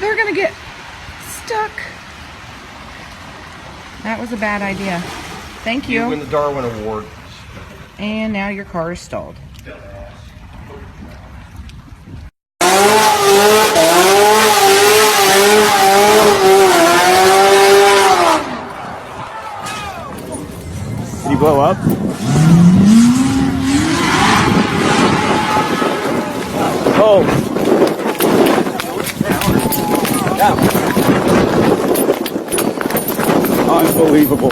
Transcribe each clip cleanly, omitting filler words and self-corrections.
They're gonna get stuck. That was a bad idea. Thank you. You win the Darwin Award. And now your car is stalled. Did you blow up? Oh. Unbelievable.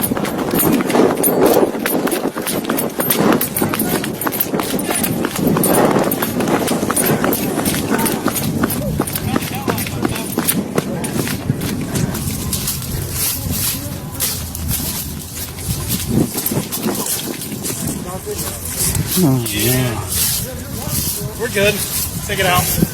Oh, yeah. We're good. Take it out.